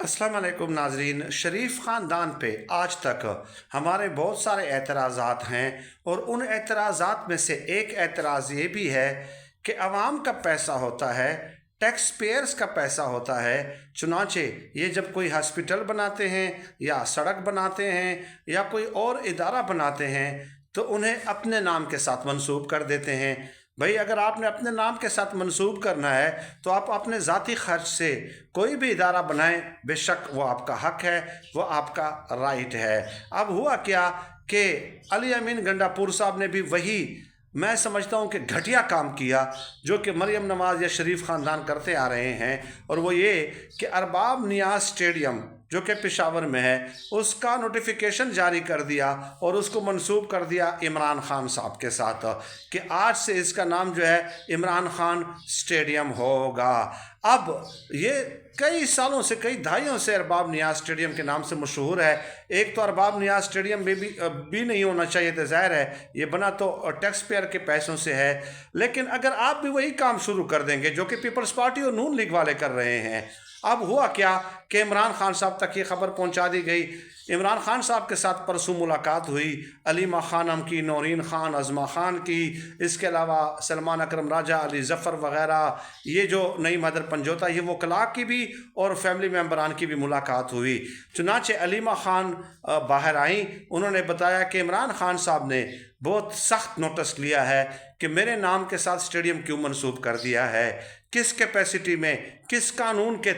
अस्सलाम वालेकुम नाजरीन। शरीफ ख़ानदान पे आज तक हमारे बहुत सारे एतराज़ात हैं और उन एतराज़ात में से एक एतराज़ ये भी है कि आवाम का पैसा होता है, टैक्स पेयर्स का पैसा होता है। चुनांचे ये जब कोई हॉस्पिटल बनाते हैं या सड़क बनाते हैं या कोई और इदारा बनाते हैं तो उन्हें अपने नाम के साथ मंसूब कर देते हैं। भाई अगर आपने अपने नाम के साथ मंसूब करना है तो आप अपने ज़ाती खर्च से कोई भी इदारा बनाएं, बेशक वो आपका हक है, वो आपका राइट है। अब हुआ क्या कि अली अमीन गंडापुर साहब ने भी वही, मैं समझता हूँ कि घटिया काम किया जो कि मरियम नवाज़ या शरीफ ख़ानदान करते आ रहे हैं, और वो ये कि अरबाब नियाज़ स्टेडियम जो कि पेशावर में है उसका नोटिफिकेशन जारी कर दिया और उसको मंसूब कर दिया इमरान खान साहब के साथ कि आज से इसका नाम जो है इमरान खान स्टेडियम होगा। अब ये कई सालों से, कई दहाइयों से अरबाब नियाज़ स्टेडियम के नाम से मशहूर है। एक तो अरबाब नियाज़ स्टेडियम में भी नहीं होना चाहिए था, ज़ाहिर है ये बना तो टैक्स पेयर के पैसों से है, लेकिन अगर आप भी वही काम शुरू कर देंगे जो कि पीपल्स पार्टी और नून लीग वाले कर रहे हैं। अब हुआ क्या कि इमरान खान साहब तक ये खबर पहुंचा दी गई। इमरान खान साहब के साथ परसों मुलाकात हुई, अलीमा खानम की, नौरीन खान, अज़मा खान की, इसके अलावा सलमान अकरम राजा, अली ज़फ़र वग़ैरह, ये जो नई मदर पंजोता, ये वकला की भी और फैमिली मेम्बरान की भी मुलाकात हुई। चुनांचे अलीमा खान बाहर आई, उन्होंने बताया कि इमरान खान साहब ने बहुत सख्त नोटिस लिया है कि मेरे नाम के साथ स्टेडियम क्यों मंसूब कर दिया है, किस कैपेसिटी में, किस कानून के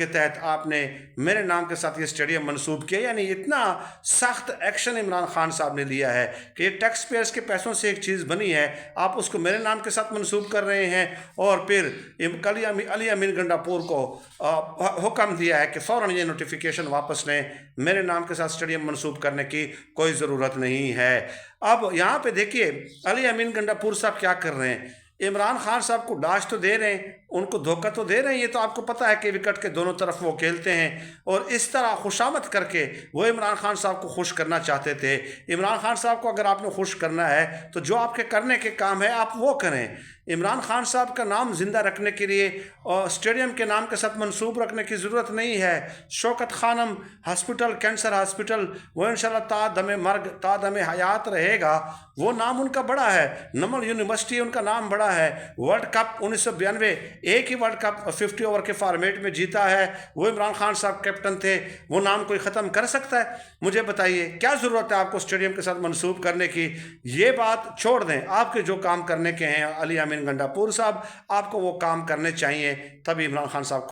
तहत आपने मेरे नाम के साथ ये स्टेडियम मंसूब किया। यानी इतना सख्त एक्शन इमरान खान साहब ने लिया है कि ये टैक्स पेयर्स के पैसों से एक चीज़ बनी है, आप उसको मेरे नाम के साथ मंसूब कर रहे हैं। और फिर अली अमीन गंडापुर को हुक्म दिया है कि फ़ौरन ये नोटिफिकेशन वापस लें, मेरे नाम के साथ स्टेडियम मंसूब करने की कोई ज़रूरत नहीं है। अब यहाँ पे देखिए अली अमीन गंडापुर साहब क्या कर रहे हैं, इमरान खान साहब को डाश तो दे रहे हैं, उनको धोखा तो दे रहे हैं। ये तो आपको पता है कि विकेट के दोनों तरफ वो खेलते हैं और इस तरह खुशामद करके वो इमरान खान साहब को खुश करना चाहते थे। इमरान खान साहब को अगर आपने खुश करना है तो जो आपके करने के काम है आप वो करें। इमरान खान साहब का नाम ज़िंदा रखने के लिए और स्टेडियम के नाम के साथ मंसूब रखने की ज़रूरत नहीं है। Shaukat Khanum hospital, cancer hospital, वो इंशाल्लाह ता दमे मर्ग ता दमे हयात रहेगा। वो नाम उनका बड़ा है, नमल यूनिवर्सिटी उनका नाम बड़ा है। वर्ल्ड कप 1992 एक ही वर्ल्ड कप 50 ओवर के फॉर्मेट में जीता है, वो इमरान खान साहब कैप्टन थे। वो नाम कोई ख़त्म कर सकता है? मुझे बताइए क्या ज़रूरत है आपको स्टेडियम के साथ मंसूब करने की? ये बात छोड़ दें, आपके जो काम करने के हैं अली अमीन गंडापुर साहब, आपको वो काम करने चाहिए, तभी इमरान खान साहब